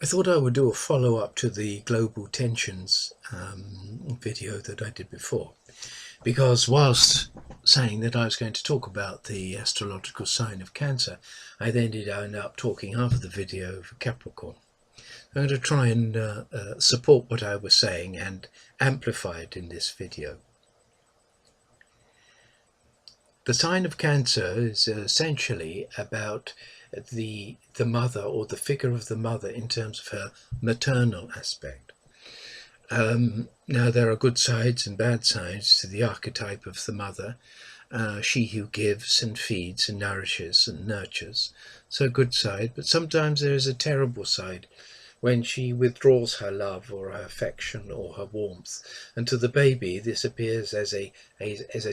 I thought I would do a follow-up to the global tensions video that I did before, because whilst saying that I was going to talk about the astrological sign of Cancer, I then did end up talking half of the video for Capricorn. I'm going to try and support what I was saying and amplify it in this video. The sign of Cancer is essentially about the mother, or the figure of the mother in terms of her maternal aspect. Now there are good sides and bad sides to the archetype of the mother, she who gives and feeds and nourishes and nurtures. So a good side, but sometimes there is a terrible side when she withdraws her love or her affection or her warmth, and to the baby this appears as a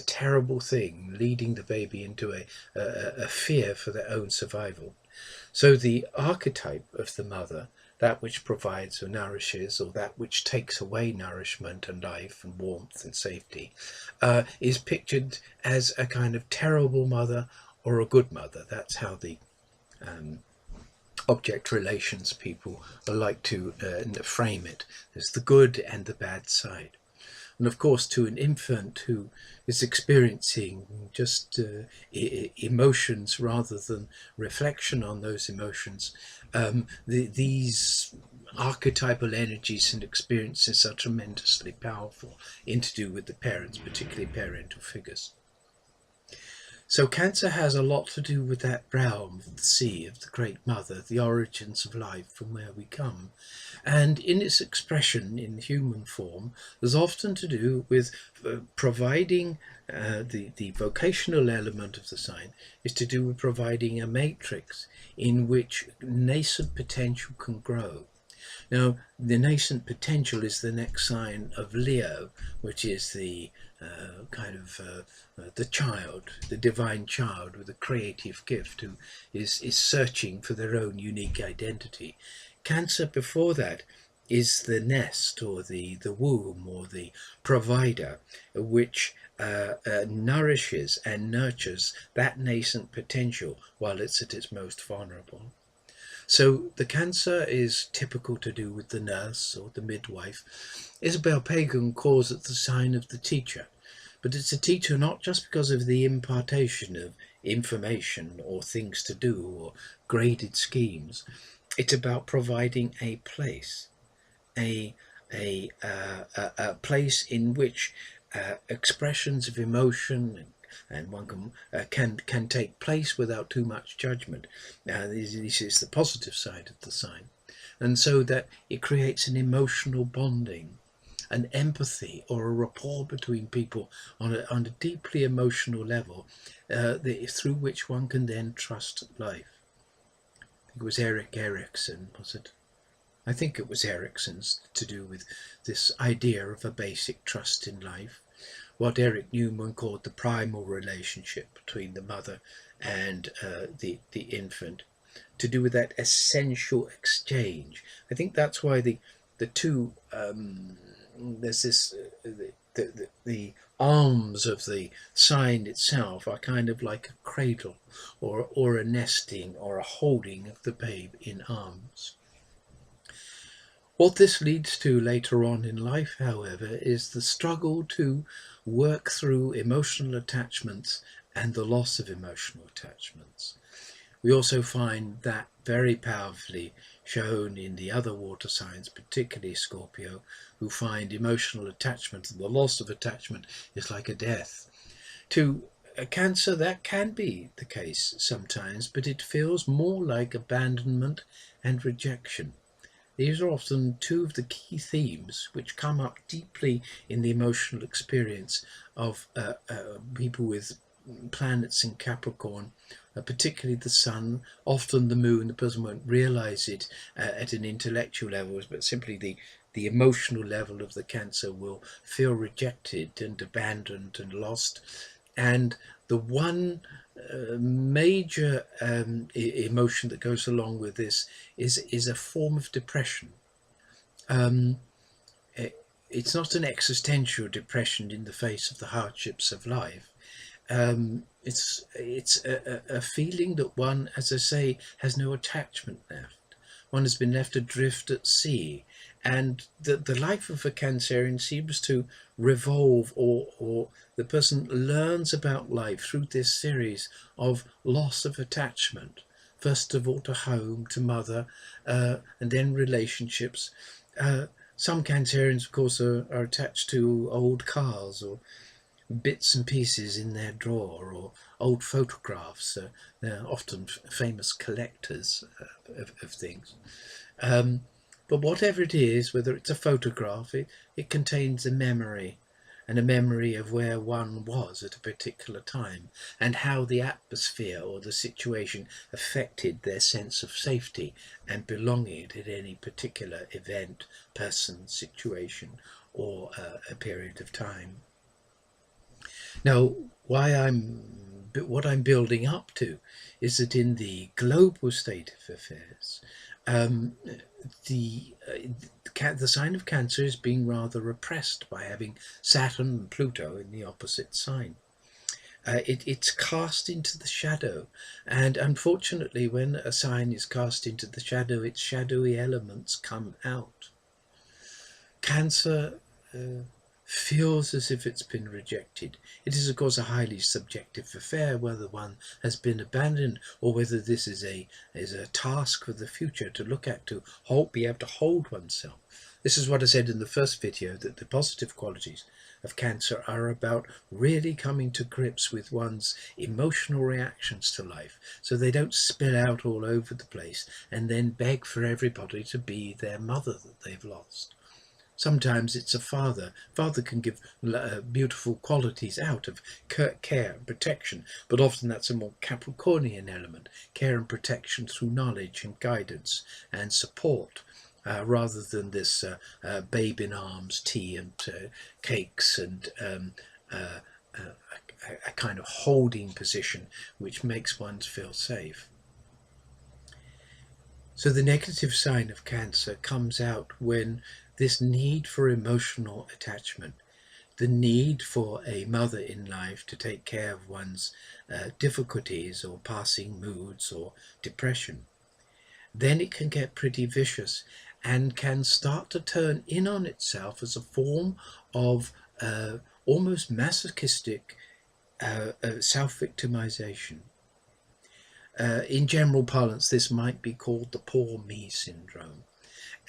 terrible thing, leading the baby into a fear for their own survival. So the archetype of the mother, that which provides or nourishes, or that which takes away nourishment and life and warmth and safety, is pictured as a kind of terrible mother or a good mother. That's how the object relations people like to frame it. There's the good and the bad side. And of course, to an infant who is experiencing just emotions rather than reflection on those emotions, these archetypal energies and experiences are tremendously powerful in to do with the parents, particularly parental figures. So Cancer has a lot to do with that realm of the sea, of the Great Mother, the origins of life, from where we come. And in its expression in human form, there's often to do with providing the vocational element of the sign is to do with providing a matrix in which nascent potential can grow. Now, the nascent potential is the next sign of Leo, which is the the child, the divine child with a creative gift, who is searching for their own unique identity. Cancer before that is the nest, or the womb, or the provider, which nourishes and nurtures that nascent potential while it's at its most vulnerable. So the Cancer is typical to do with the nurse or the midwife. Isabel Pagan calls it the sign of the teacher, but it's a teacher not just because of the impartation of information or things to do or graded schemes. It's about providing a place, a place in which expressions of emotion and one can take place without too much judgment. Now, this is the positive side of the sign, and so that it creates an emotional bonding, an empathy, or a rapport between people on a deeply emotional level, through which one can then trust life. I think it was Erickson, was it? I think it was Erickson's, to do with this idea of a basic trust in life, what Eric Newman called the primal relationship between the mother and the infant, to do with that essential exchange. I think that's why the two there's this the arms of the sign itself are kind of like a cradle, or a nesting, or a holding of the babe in arms. What this leads to later on in life, however, is the struggle to work through emotional attachments and the loss of emotional attachments. We also find that very powerfully shown in the other water signs, particularly Scorpio, who find emotional attachment and the loss of attachment is like a death. To Cancer, that can be the case sometimes, but it feels more like abandonment and rejection. These are often two of the key themes which come up deeply in the emotional experience of people with planets in Capricorn, particularly the Sun, often the Moon. The person won't realize it at an intellectual level, but simply the emotional level of the Cancer will feel rejected and abandoned and lost. And the one major emotion that goes along with this is a form of depression. It's not an existential depression in the face of the hardships of life. It's a feeling that one, as I say, has no attachment left. one has been left adrift at sea. And the life of a Cancerian seems to revolve, or the person learns about life through this series of loss of attachment. First of all to home, to mother, and then relationships. Some Cancerians, of course, are attached to old cars or bits and pieces in their drawer, or old photographs. They're often famous collectors of things. Um, but whatever it is, whether it's a photograph, it contains a memory, and a memory of where one was at a particular time, and how the atmosphere or the situation affected their sense of safety and belonging at any particular event, person, situation, or a period of time. Now, what I'm building up to is that in the global state of affairs, um, the sign of Cancer is being rather repressed by having Saturn and Pluto in the opposite sign. It's cast into the shadow, and unfortunately, when a sign is cast into the shadow, its shadowy elements come out. Cancer feels as if it's been rejected. It is, of course, a highly subjective affair whether one has been abandoned, or whether this is a task for the future to look at, to be able to hold oneself. This is what I said in the first video, that the positive qualities of Cancer are about really coming to grips with one's emotional reactions to life, so they don't spill out all over the place and then beg for everybody to be their mother that they've lost. Sometimes it's a father. Father can give beautiful qualities out of care and protection, but often that's a more Capricornian element, care and protection through knowledge and guidance and support, rather than this babe in arms, tea and cakes, and a kind of holding position which makes one feel safe. So the negative sign of Cancer comes out when this need for emotional attachment, the need for a mother in life to take care of one's difficulties or passing moods or depression, then it can get pretty vicious and can start to turn in on itself as a form of almost masochistic self-victimization. In general parlance, this might be called the poor me syndrome.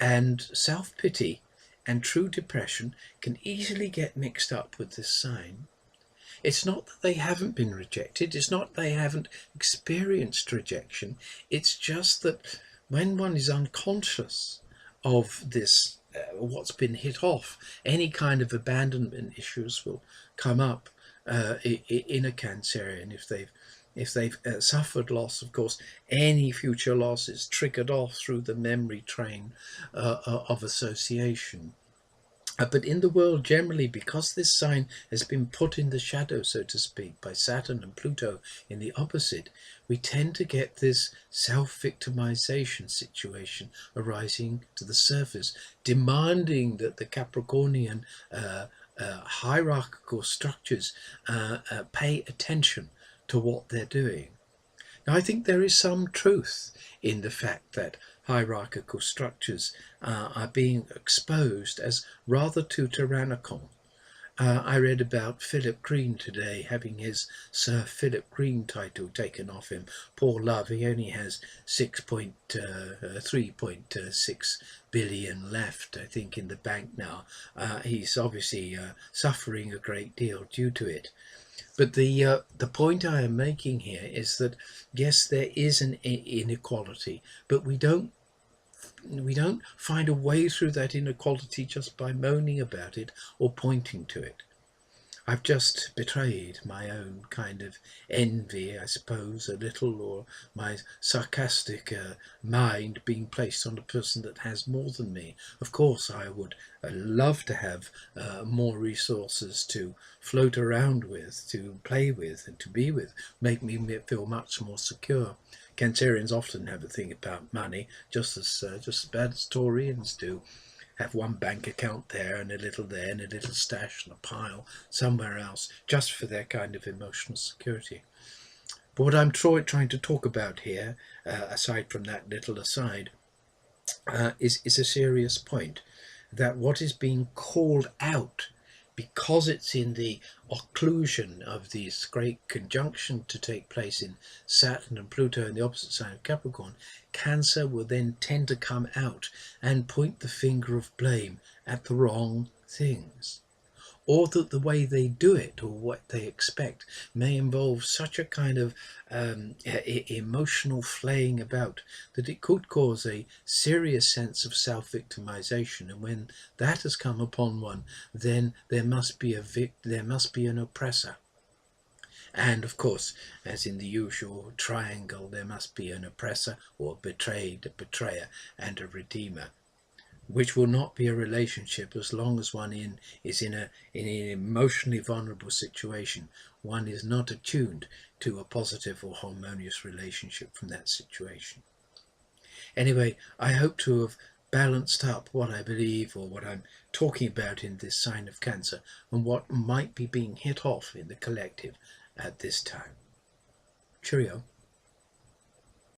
And self-pity and true depression can easily get mixed up with this sign. It's not that they haven't been rejected, it's not they haven't experienced rejection, it's just that when one is unconscious of this, what's been hit off, any kind of abandonment issues will come up in a Cancerian if they've suffered loss. Of course, any future loss is triggered off through the memory train of association. But in the world generally, because this sign has been put in the shadow, so to speak, by Saturn and Pluto in the opposite, we tend to get this self-victimization situation arising to the surface, demanding that the Capricornian hierarchical structures pay attention to what they're doing. Now, I think there is some truth in the fact that hierarchical structures are being exposed as rather too tyrannical. I read about Philip Green today having his Sir Philip Green title taken off him. Poor love, he only has 3.6 billion left, I think, in the bank now. He's obviously suffering a great deal due to it. But the point I am making here is that yes, there is an inequality, but we don't find a way through that inequality just by moaning about it or pointing to it. I've just betrayed my own kind of envy, I suppose, a little, or my sarcastic mind being placed on a person that has more than me. Of course, I would love to have more resources to float around with, to play with, and to be with, make me feel much more secure. Cancerians often have a thing about money, just as bad as Taurians do. Have one bank account there and a little there and a little stash and a pile somewhere else, just for their kind of emotional security. But what I'm trying to talk about here, aside from that little aside, is a serious point, that what is being called out, because it's in the occlusion of this great conjunction to take place in Saturn and Pluto in the opposite sign of Capricorn, Cancer will then tend to come out and point the finger of blame at the wrong things, or that the way they do it or what they expect may involve such a kind of emotional flaying about that it could cause a serious sense of self-victimization. And when that has come upon one, then there must be there must be an oppressor. And of course, as in the usual triangle, there must be an oppressor or betrayed, a betrayer, and a redeemer, which will not be a relationship as long as one is in an emotionally vulnerable situation. One is not attuned to a positive or harmonious relationship from that situation. Anyway, I hope to have balanced up what I believe or what I'm talking about in this sign of Cancer and what might be being hit off in the collective at this time. Cheerio.